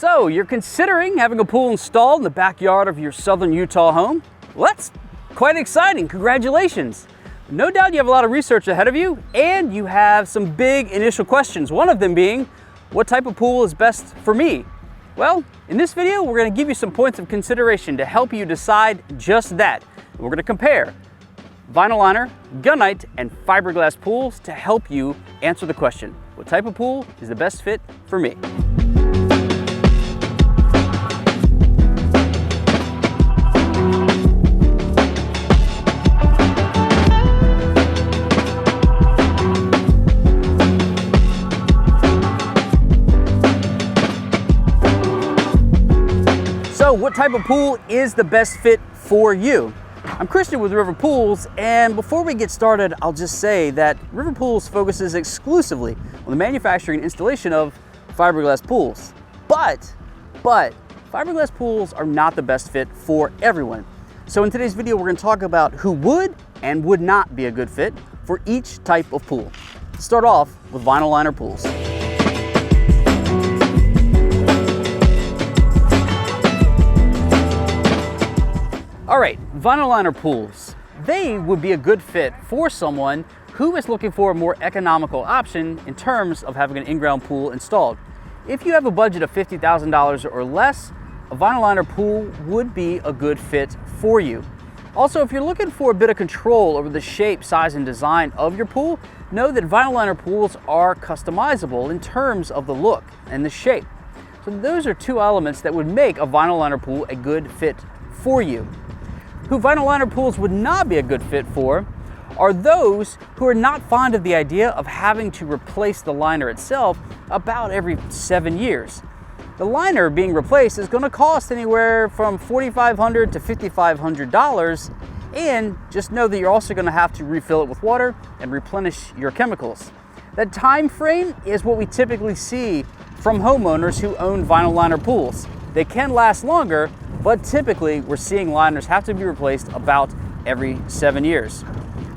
So you're considering having a pool installed in the backyard of your southern Utah home? Well, that's quite exciting. Congratulations. No doubt you have a lot of research ahead of you and you have some big initial questions. One of them being, what type of pool is best for me? Well, in this video, we're going to give you some points of consideration to help you decide just that. We're going to compare vinyl liner, gunite, and fiberglass pools to help you answer the question, what type of pool is the best fit for me? So what type of pool is the best fit for you? I'm Christian with River Pools, and before we get started, I'll just say that River Pools focuses exclusively on the manufacturing and installation of fiberglass pools. But fiberglass pools are not the best fit for everyone. So in today's video, we're going to talk about who would and would not be a good fit for each type of pool. Let's start off with vinyl liner pools. All right, vinyl liner pools. They would be a good fit for someone who is looking for a more economical option in terms of having an in-ground pool installed. If you have a budget of $50,000 or less, a vinyl liner pool would be a good fit for you. Also, if you're looking for a bit of control over the shape, size, and design of your pool, know that vinyl liner pools are customizable in terms of the look and the shape. So those are two elements that would make a vinyl liner pool a good fit for you. Who vinyl liner pools would not be a good fit for are those who are not fond of the idea of having to replace the liner itself about every 7 years. The liner being replaced is going to cost anywhere from $4,500 to $5,500, and just know that you're also going to have to refill it with water and replenish your chemicals. That time frame is what we typically see from homeowners who own vinyl liner pools. They can last longer, but typically we're seeing liners have to be replaced about every 7 years.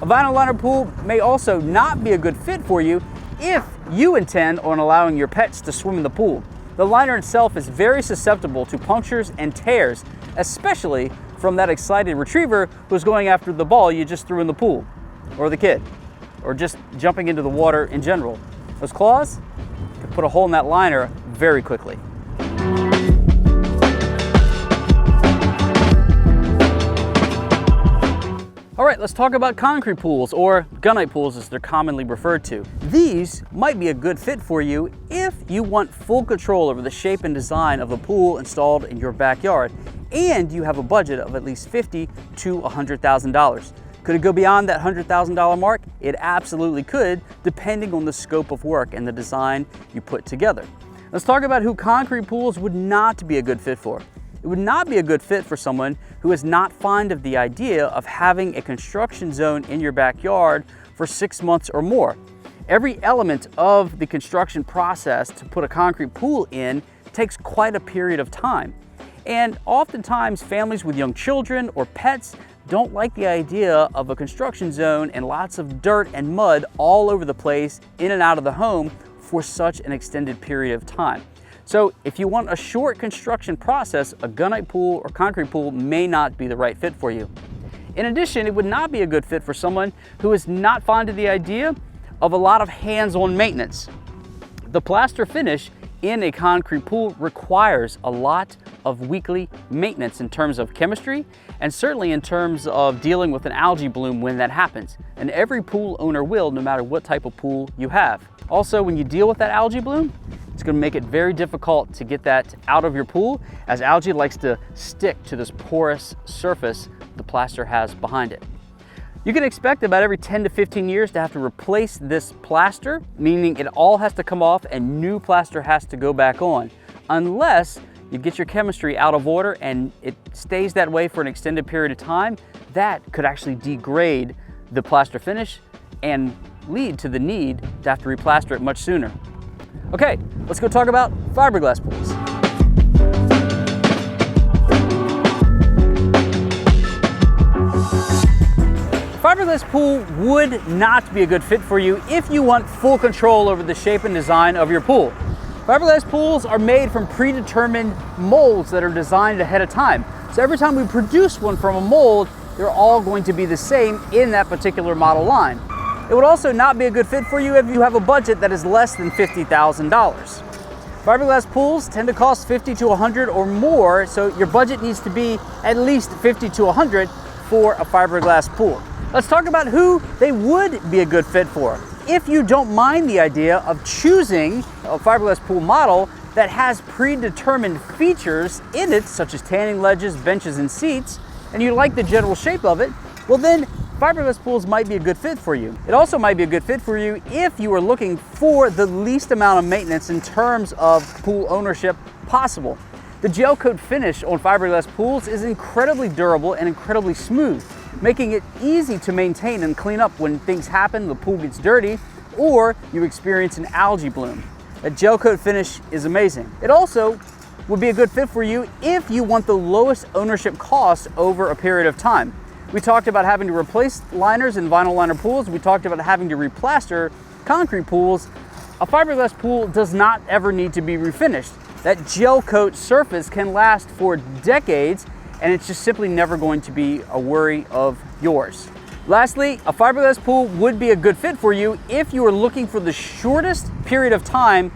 A vinyl liner pool may also not be a good fit for you if you intend on allowing your pets to swim in the pool. The liner itself is very susceptible to punctures and tears, especially from that excited retriever who's going after the ball you just threw in the pool, or the kid, or just jumping into the water in general. Those claws can put a hole in that liner very quickly. All right, let's talk about concrete pools, or gunite pools as they're commonly referred to. These might be a good fit for you if you want full control over the shape and design of the pool installed in your backyard, and you have a budget of at least $50,000 to $100,000. Could it go beyond that $100,000 mark? It absolutely could, depending on the scope of work and the design you put together. Let's talk about who concrete pools would not be a good fit for. It would not be a good fit for someone who is not fond of the idea of having a construction zone in your backyard for 6 months or more. Every element of the construction process to put a concrete pool in takes quite a period of time. And oftentimes families with young children or pets don't like the idea of a construction zone and lots of dirt and mud all over the place in and out of the home for such an extended period of time. So if you want a short construction process, a gunite pool or concrete pool may not be the right fit for you. In addition, it would not be a good fit for someone who is not fond of the idea of a lot of hands-on maintenance. The plaster finish in a concrete pool requires a lot of weekly maintenance in terms of chemistry and certainly in terms of dealing with an algae bloom when that happens. And every pool owner will, no matter what type of pool you have. Also, when you deal with that algae bloom, it's going to make it very difficult to get that out of your pool, as algae likes to stick to this porous surface the plaster has behind it. You can expect about every 10 to 15 years to have to replace this plaster, meaning it all has to come off and new plaster has to go back on, unless you get your chemistry out of order and it stays that way for an extended period of time. That could actually degrade the plaster finish and lead to the need to have to replaster it much sooner. Okay, let's go talk about fiberglass pools. Fiberglass pool would not be a good fit for you if you want full control over the shape and design of your pool. Fiberglass pools are made from predetermined molds that are designed ahead of time. So every time we produce one from a mold, they're all going to be the same in that particular model line. It would also not be a good fit for you if you have a budget that is less than $50,000. Fiberglass pools tend to cost $50 to $100 or more, so your budget needs to be at least $50 to $100 for a fiberglass pool. Let's talk about who they would be a good fit for. If you don't mind the idea of choosing a fiberglass pool model that has predetermined features in it, such as tanning ledges, benches, and seats, and you like the general shape of it, well then fiberglass pools might be a good fit for you. It also might be a good fit for you if you are looking for the least amount of maintenance in terms of pool ownership possible. The gel coat finish on fiberglass pools is incredibly durable and incredibly smooth, making it easy to maintain and clean up when things happen, the pool gets dirty, or you experience an algae bloom. A gel coat finish is amazing. It also would be a good fit for you if you want the lowest ownership cost over a period of time. We talked about having to replace liners in vinyl liner pools. We talked about having to replaster concrete pools. A fiberglass pool does not ever need to be refinished. That gel coat surface can last for decades, and it's just simply never going to be a worry of yours. Lastly, a fiberglass pool would be a good fit for you if you are looking for the shortest period of time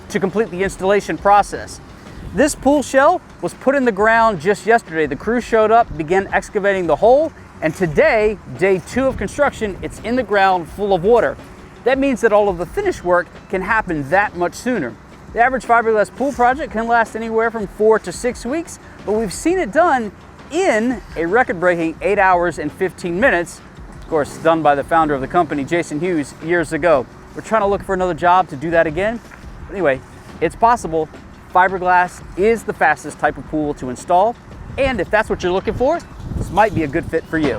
to complete the installation process. This pool shell was put in the ground just yesterday. The crew showed up, began excavating the hole, and today, day 2 of construction, it's in the ground full of water. That means that all of the finish work can happen that much sooner. The average fiberglass pool project can last anywhere from 4 to 6 weeks, but we've seen it done in a record-breaking 8 hours and 15 minutes, of course, done by the founder of the company, Jason Hughes, years ago. We're trying to look for another job to do that again. But anyway, it's possible. Fiberglass is the fastest type of pool to install, and if that's what you're looking for, this might be a good fit for you.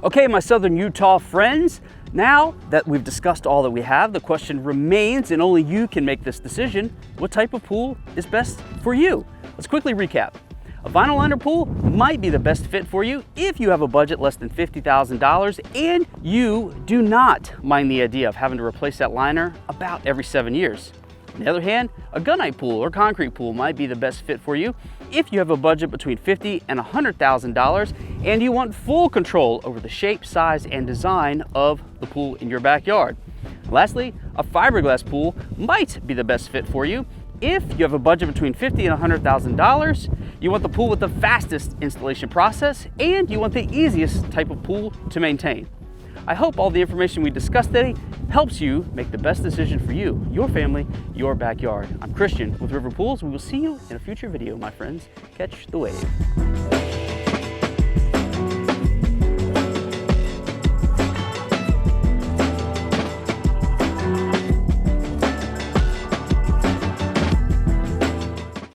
Okay, my Southern Utah friends, now that we've discussed all that we have, the question remains, and only you can make this decision, what type of pool is best for you? Let's quickly recap. A vinyl liner pool might be the best fit for you if you have a budget less than $50,000 and you do not mind the idea of having to replace that liner about every 7 years. On the other hand, a gunite pool or concrete pool might be the best fit for you if you have a budget between $50,000 and $100,000 and you want full control over the shape, size, and design of the pool in your backyard. Lastly, a fiberglass pool might be the best fit for you if you have a budget between $50,000 and $100,000, you want the pool with the fastest installation process, and you want the easiest type of pool to maintain. I hope all the information we discussed today helps you make the best decision for you, your family, your backyard. I'm Christian with River Pools. We will see you in a future video, my friends. Catch the wave.